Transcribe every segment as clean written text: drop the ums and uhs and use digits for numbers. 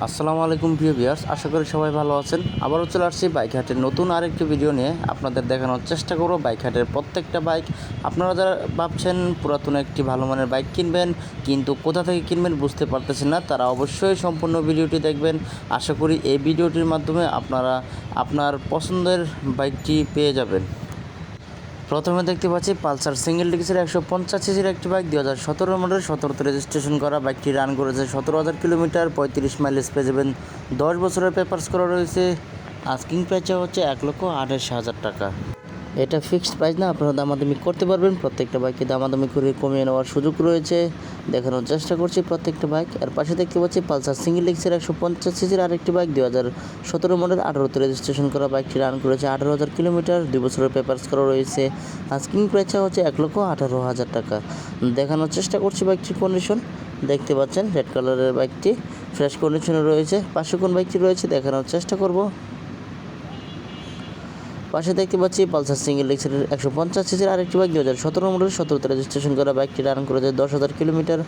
আসসালামু আলাইকুম প্রিয় ভিউয়ার্স, আশা করি সবাই ভালো আছেন। আবারও চলে আসছি বাইক হাটের নতুন আরেকটি ভিডিও নিয়ে আপনাদের দেখানোর চেষ্টা করব বাইক হাটের প্রত্যেকটা বাইক। আপনারা যারা ভাবছেন পুরাতন একটি ভালো মানের বাইক কিনবেন কিন্তু কোথা থেকে কিনবেন বুঝতে পারতেছেন না, তারা অবশ্যই সম্পূর্ণ ভিডিওটি দেখবেন। আশা করি এই ভিডিওটির মাধ্যমে আপনারা আপনার পছন্দের বাইকটি পেয়ে যাবেন। প্রথমে দেখতে পাচ্ছি পালসার সিঙ্গেল ডিস্কের 150 সিসির একটি বাইক, 2017 মডেল, 17তে রেজিস্ট্রেশন করা। বাইকটি রান করেছে 17,000 কিলোমিটার, 35 মাইলেজ পেয়ে যাবেন। 10 বছরের পেপারস করা রয়েছে। আস্কিং প্রাইস হচ্ছে 1,28,000 টাকা। এটা ফিক্সড প্রাইস না, আপনারা দামাদামি করতে পারবেন। প্রত্যেকটা বাইকে দামাদামি করে কমিয়ে নেওয়ার সুযোগ রয়েছে। দেখানোর চেষ্টা করছি প্রত্যেকটা বাইক। এর পাশে দেখতে পাচ্ছি পালসার সিঙ্গেল ডিস্কের 150 সিসির আরেকটি বাইক, 2017 মডেল, 18তে রেজিস্ট্রেশন করা। বাইকটি রান করেছে 18,000 কিলোমিটার, 2 বছরের পেপারস করা রয়েছে। আস্কিং প্রাইস হচ্ছে 1,18,000 টাকা। দেখানোর চেষ্টা করছি বাইকটির কন্ডিশন। দেখতে পাচ্ছেন রেড কালারের বাইকটি ফ্রেশ কন্ডিশনে রয়েছে। পাশে কোন বাইকটি রয়েছে দেখানোর চেষ্টা করব। পাশে দেখতে পাচ্ছি পালসার সিঙ্গেল ডিস্কের 150 সিসির আরেকটি বাইক, 2017 মডেল, 17তে রেজিস্ট্রেশন করা। বাইকটি রান করেছে 10,000 কিলোমিটার,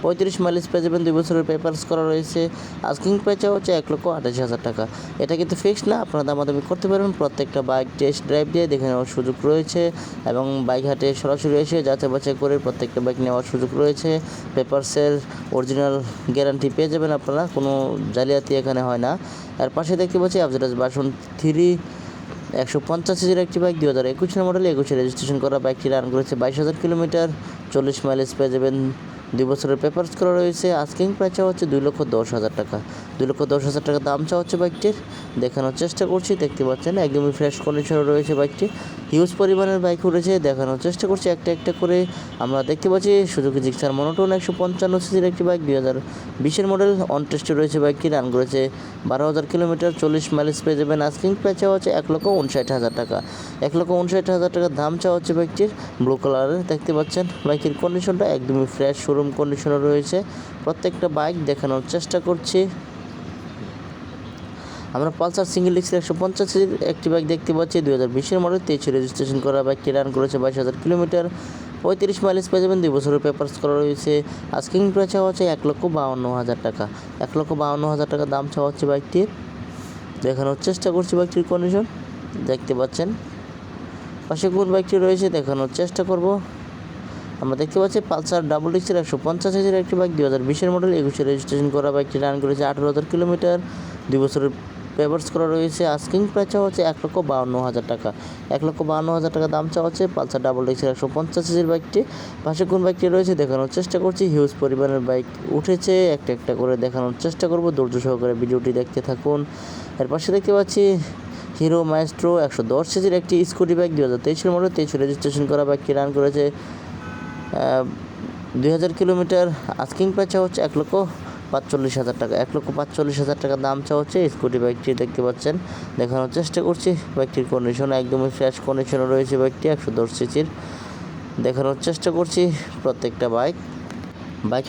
35 মাইলেজ পেয়ে যাবেন। 2 বছরের পেপারস করা রয়েছে। আস্কিং প্রাইস হচ্ছে 1,28,000 টাকা। এটা কিন্তু ফিক্সড না, আপনারা দামাদামি করতে পারবেন। প্রত্যেকটা বাইক টেস্ট ড্রাইভ দিয়ে দেখে নেওয়ার সুযোগ রয়েছে এবং বাইক হাটে সরাসরি এসে যাচাই বাছাই করে প্রত্যেকটা বাইক নেওয়ার সুযোগ রয়েছে। পেপারসের অরিজিনাল গ্যারান্টি পেয়ে যাবেন আপনারা, কোনো জালিয়াতি এখানে হয় না। এর পাশে দেখতে পাচ্ছি আফজারাজ ভার্সন 3 150 সিসির একটি বাইক, 2021 মডেল, 21-এ রেজিস্ট্রেশন করা। বাইকটি রান করেছে 22,000 কিলোমিটার, 40 মাইলেজ পেয়ে যাবেন। 2 বছরের পেপারস করা রয়েছে। আস্কিং প্রাইস হচ্ছে 2,10,000 টাকা। 2,10,000 টাকা দাম চা হচ্ছে বাইকটির। দেখানোর চেষ্টা করছি, দেখতে পাচ্ছেন একদমই ফ্রেশ কন্ডিশনে রয়েছে বাইকটি। হিউজ পরিমাণের বাইক উঠেছে, দেখানোর চেষ্টা করছি একটা একটা করে। আমরা দেখতে পাচ্ছি সুজুকি জিক্সার মনোটোন 155 সিসির একটি বাইক, 2020 মডেল, অন টেস্টে রয়েছে। বাইকটি রান করেছে 12,000 কিলোমিটার, 40 মাইলেজ পেয়ে যাবেন। আস্কিং প্রাইস হচ্ছে 1,59,000 টাকা। 1,59,000 টাকা দাম চা হচ্ছে বাইকটির। ব্লু কালারের দেখতে পাচ্ছেন। বাইকের কন্ডিশনটা একদমই ফ্রেশ শোরুম কন্ডিশনে রয়েছে। প্রত্যেকটা বাইক দেখানোর চেষ্টা করছি। আমরা পালসার সিঙ্গেল ডিস্কের 150 সিসির একটি বাইক দেখতে পাচ্ছি, 2020 মডেল, 23-এ রেজিস্ট্রেশন করা। বাইকটি রান করেছে 22,000 কিলোমিটার, 35 মাইলেজ পেয়ে যাবেন। 2 বছরের পেপারস করা রয়েছে। আস্কিং প্রাইস হচ্ছে 1,52,000 টাকা। 1,52,000 টাকা দাম চাওয়া হচ্ছে বাইকটির। দেখানোর চেষ্টা করছি বাইকটির কন্ডিশন। দেখতে পাচ্ছেন পাশে কোন বাইকটি রয়েছে দেখানোর চেষ্টা করব। আমরা দেখতে পাচ্ছি পালসার ডাবল ডিস্কের 150 সিসির একটি বাইক, 2020 মডেল, 21-এ রেজিস্ট্রেশন করা। বাইকটি রান করেছে 18,000 কিলোমিটার, 2 বছরের পেপারস করা রয়েছে। আস্কিং প্রাইস হচ্ছে 1,52,000 টাকা। 1,52,000 টাকা দাম চাওয়া হচ্ছে পালসার ডাবল ডিস্কের 150 সিসির বাইকটি। পাশে কোন বাইকটি রয়েছে দেখানোর চেষ্টা করছি। হিউজ পরিমাণের বাইক উঠেছে, একটা একটা করে দেখানোর চেষ্টা করব। ধৈর্য সহকারে ভিডিওটি দেখতে থাকুন। এর পাশে দেখতে পাচ্ছি হিরো মাইস্ট্রো 110 সিসির একটি স্কুটি বাইক, 2023 মডেল, 23-এ রেজিস্ট্রেশন করা। বাইকটি রান করেছে 2,000 কিলোমিটার। আস্কিং প্রাইস হচ্ছে 1,45,000 টাকা। 1,45,000 টাকা দাম চা হচ্ছে স্কুটি বাইকটি। দেখতে পাচ্ছেন, দেখানোর চেষ্টা করছি বাইকটির কন্ডিশন একদমই ফ্রেশ কন্ডিশনে রয়েছে। বাইকটি 110 সিসির। দেখানোর চেষ্টা করছি প্রত্যেকটা বাইক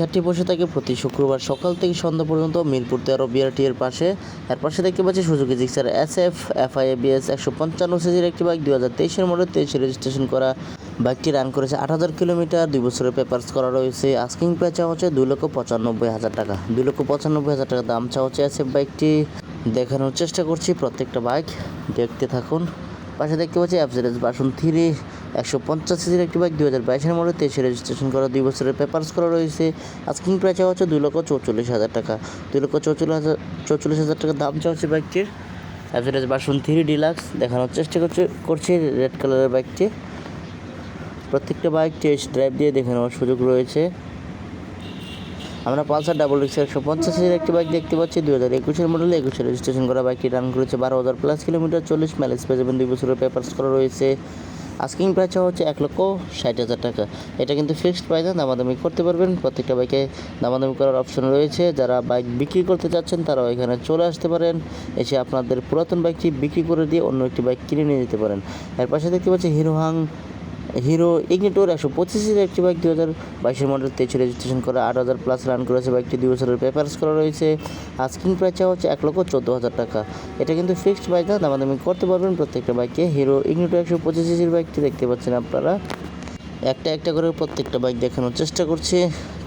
হাটটি বসে থাকে প্রতি শুক্রবার সকাল থেকে সন্ধ্যা পর্যন্ত, মিরপুর 13 বিআরটি এর পাশে। এর পাশে দেখতে পাচ্ছি সুজুকি জিক্সার SF FIABS 155 সিসির একটি বাইক, 2023 মডেল, 23-এ রেজিস্ট্রেশন করা। বাইকটি রান করেছে 8,000 কিলোমিটার, 2 বছরের পেপারস করা রয়েছে। আস্কিং প্রাইস হচ্ছে 2,95,000 টাকা। 2,95,000 টাকা দাম চা হচ্ছে SF বাইকটি। দেখানোর চেষ্টা করছি প্রত্যেকটা বাইক, দেখতে থাকুন। পাশে দেখতে পাচ্ছি আফজারাজ ভার্সন 3 150 সিসির একটি বাইক, 2022 মডেল, 23-এ রেজিস্ট্রেশন করা। 2 বছরের পেপারস করা রয়েছে। আস্কিং প্রাইস হচ্ছে 2,44,000 টাকা। 2,44,000 টাকা দাম চা হচ্ছে বাইকটির। আফজারাজ ভার্সন 3 ডিলাক্স দেখানোর চেষ্টা করছি রেড কালারের বাইকটি। প্রত্যেকটা বাইক টেস্ট ড্রাইভ দিয়ে দেখে নেওয়ার সুযোগ রয়েছে। আমরা পালসার ডাবল ডিস্কের 150 সিসির একটি বাইক দেখতে পাচ্ছি, 2021 মডেল, 21-এ রেজিস্ট্রেশন করা। বাইকটি রান করেছে 12,000 প্লাস কিলোমিটার, 40 মাইলেজ পেয়ে যাবেন। 2 বছরের পেপারস করা রয়েছে। আস্কিং প্রাইস হচ্ছে 1,60,000 টাকা। এটা কিন্তু ফিক্সড প্রাইস না, দামাদামি করতে পারবেন। প্রত্যেকটা বাইকে দামাদামি করার অপশন রয়েছে। যারা বাইক বিক্রি করতে চাচ্ছেন তারাও এখানে চলে আসতে পারেন। এসে আপনাদের পুরাতন বাইকটি বিক্রি করে দিয়ে অন্য একটি বাইক কিনে নিয়ে যেতে পারেন। এর পাশে দেখতে পাচ্ছি হিরো ইগনিটর 125 সিসির একটি বাইক, 2022 মডেল, 23-এ রেজিস্ট্রেশন করা। 8,000 প্লাস রান করেছে বাইকটি। 2 বছরের পেপারস করা রয়েছে। আস্কিং প্রাইস হচ্ছে 1,14,000 টাকা। এটা কিন্তু ফিক্সড প্রাইস না, দামাদামি করতে পারবেন প্রত্যেকটা বাইকে। হিরো ইগনিটর 125 সিসির বাইকটি দেখতে পাচ্ছেন আপনারা। একটা একটা করে প্রত্যেকটা বাইক দেখানোর চেষ্টা করছি।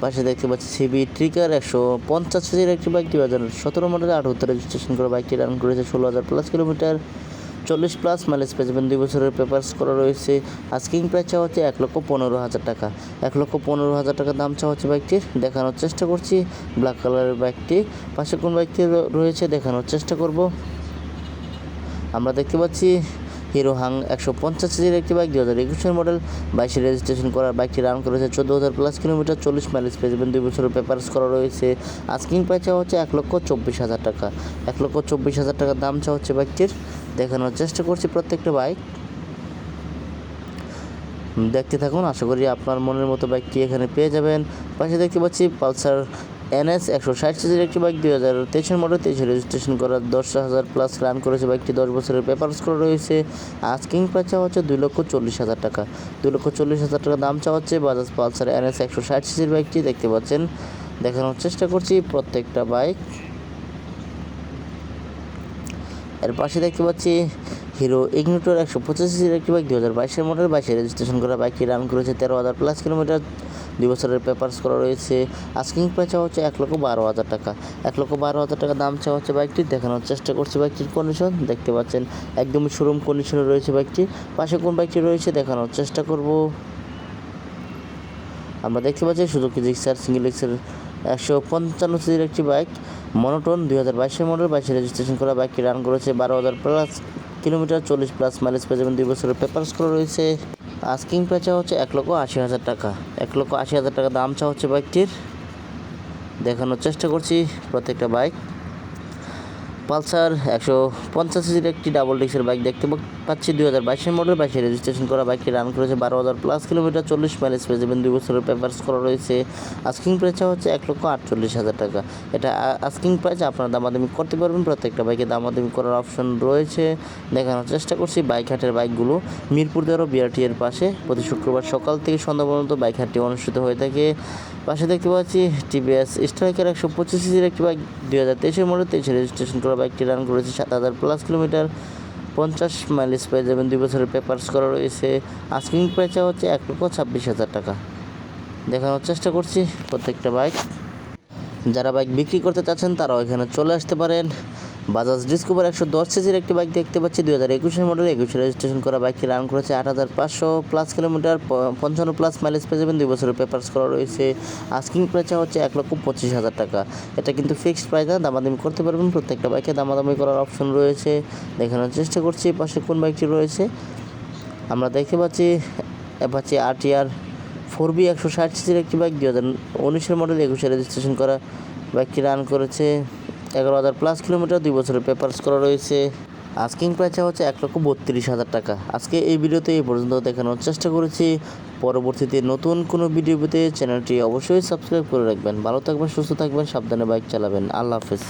পাশে দেখতে পাচ্ছি সিবি ট্রিগার 150 সিসির একটি বাইক, 2017 মডেল, 18 রেজিস্ট্রেশন করা বাইকটি রান করেছে 16,000+ কিলোমিটার, 40+ মাইলেজ পেয়ে যাবেন, 2 বছরের পেপারস করা রয়েছে। আস্কিং প্রাইস চাওয়া হচ্ছে 1,15,000 টাকা। 1,15,000 টাকা দাম চাওয়া হচ্ছে বাইকটির। দেখানোর চেষ্টা করছি ব্ল্যাক কালারের বাইকটি। পাশে কোন বাইকটি রয়েছে দেখানোর চেষ্টা করব। আমরা দেখতে পাচ্ছি হিরো হাং 150 সিসির একটি বাইক, 2021 মডেল, 22 রেজিস্ট্রেশন করা বাইকটি রান করেছে 14,000+ কিলোমিটার, 40 মাইলেজ পেয়ে যাবেন, 2 বছরের পেপারস করা রয়েছে। আস্কিং প্রাইস চাওয়া হচ্ছে 1,24,000 টাকা। 1,24,000 টাকা দাম চাওয়া হচ্ছে বাইকটির। দেখানোর চেষ্টা করছি প্রত্যেকটা বাইক, দেখতে থাকুন। আশা করি আপনার মনের মতো বাইকটি এখানে পেয়ে যাবেন। পাশে দেখতে পাচ্ছি পালসার NS 160 সিসির একটি বাইক, 2023 মডেল, 23 রেজিস্ট্রেশন করা, 10,000+ রান করেছে বাইকটি, 10 বছরের পেপারস করা রয়েছে। আস্কিং প্রাইস চাওয়া হচ্ছে 2,40,000 টাকা। 2,40,000 টাকা দাম চাওয়া হচ্ছে বাজাজ পালসার NS 160 সিসির বাইকটি, দেখতে পাচ্ছেন। দেখানোর চেষ্টা করছি প্রত্যেকটা বাইক। এর পাশে দেখতে পাচ্ছি হিরো ইগনিটর 125 সিসির একটি বাইক, 2022 মডেল, 22 রেজিস্ট্রেশন করা বাইকটি রান করেছে 13,000+ কিলোমিটার, 2 বছরের পেপারস করা রয়েছে। আস্কিং প্রাইস চাওয়া হচ্ছে 1,12,000 টাকা। 1,12,000 টাকা দাম চাওয়া হচ্ছে বাইকটি। দেখানোর চেষ্টা করছি বাইকটির কন্ডিশন, দেখতে পাচ্ছেন একদমই শোরুম কন্ডিশনে রয়েছে বাইকটি। পাশে কোন বাইকটি রয়েছে দেখানোর চেষ্টা করব। আমরা দেখতে পাচ্ছি সুজুকি জিক্সার সিঙ্গেল এক্সের 155 সিসির একটি বাইক, মনোটন, 2022 মডেল, 22 রেজিস্ট্রেশন করা বাইকটি রান করেছে 12,000+ কিলোমিটার, 40+ মাইলেজ পেয়ে যাবেন, 2 বছরের পেপারস করা রয়েছে। আস্কিং প্রাইস চাওয়া হচ্ছে 1,80,000 টাকা। 1,80,000 টাকা দাম চাওয়া হচ্ছে বাইকটির। দেখানোর চেষ্টা করছি প্রত্যেকটা বাইক। পালসার 150 সিসির একটি ডাবল ডিস্কের বাইক দেখতে পাচ্ছি, 2022 মডেল, 22 রেজিস্ট্রেশন করা বাইকটি রান করেছে 12,000+ কিলোমিটার, 40 মাইলেজ পেয়ে যাবেন, 2 বছরের পেপারস করা রয়েছে। আস্কিং প্রাইস হচ্ছে 1,48,000 টাকা। এটা আস্কিং প্রাইস, আপনারা দামাদামি করতে পারবেন। প্রত্যেকটা বাইকে দামাদামি করার অপশন রয়েছে। দেখানোর চেষ্টা করছি বাইক হাটের বাইকগুলো মিরপুর 13 BRT এর পাশে প্রতি শুক্রবার সকাল থেকে সন্ধ্যা পর্যন্ত বাইক হাটটি অনুষ্ঠিত হয়ে থাকে। পাশে দেখতে পাচ্ছি টিভিএস স্ট্রাইকার 125 সিসির একটি বাইক, 2023 মডেল, 23 রেজিস্ট্রেশন করা বাইকটি রান করেছে 7,000+ কিলোমিটার, 50 মাইলেজ পেয়ে যাবেন, 2 বছরের পেপারস করা রয়েছে। আস্কিং প্রাইস হচ্ছে 1,26,000 টাকা। দেখানোর চেষ্টা করছি প্রত্যেকটা বাইক। যারা বাইক বিক্রি করতে চাচ্ছেন তারাও এখানে চলে আসতে পারেন। বাজাজ ডিসকভার 110 সিসির একটি বাইক দেখতে পাচ্ছি, 2021 মডেল, 21 রেজিস্ট্রেশন করা বাইকটি রান করেছে 8,500+ কিলোমিটার, 55+ মাইলেজ পেয়ে যাবেন, 2 বছরের পেপারস করা রয়েছে। আস্কিং প্রাইস হচ্ছে 1,25,000 টাকা। এটা কিন্তু ফিক্সড প্রাইস না, দামাদামি করতে পারবেন। প্রত্যেকটা বাইকে দামাদামি করার অপশন রয়েছে। দেখানোর চেষ্টা করছি পাশে কোন বাইকটি রয়েছে। আমরা দেখতে পাচ্ছি অ্যাপাচি RTR 4B 160 সিসির একটি বাইক, 2019 মডেল, 21 রেজিস্ট্রেশন করা বাইকটি রান করেছে 11,000+ কিলোমিটার, 2 বছরের পেপারস করা রয়েছে। আস্কিং প্রাইস হচ্ছে 1,32,000 টাকা। আজকে এই ভিডিওতে এই পর্যন্ত দেখানোর চেষ্টা করেছি। পরবর্তীতে নতুন কোনো ভিডিও পেতে চ্যানেলটি অবশ্যই সাবস্ক্রাইব করে রাখবেন। ভালো থাকবেন, সুস্থ থাকবেন, সাবধানে বাইক চালাবেন। আল্লাহ হাফেজ।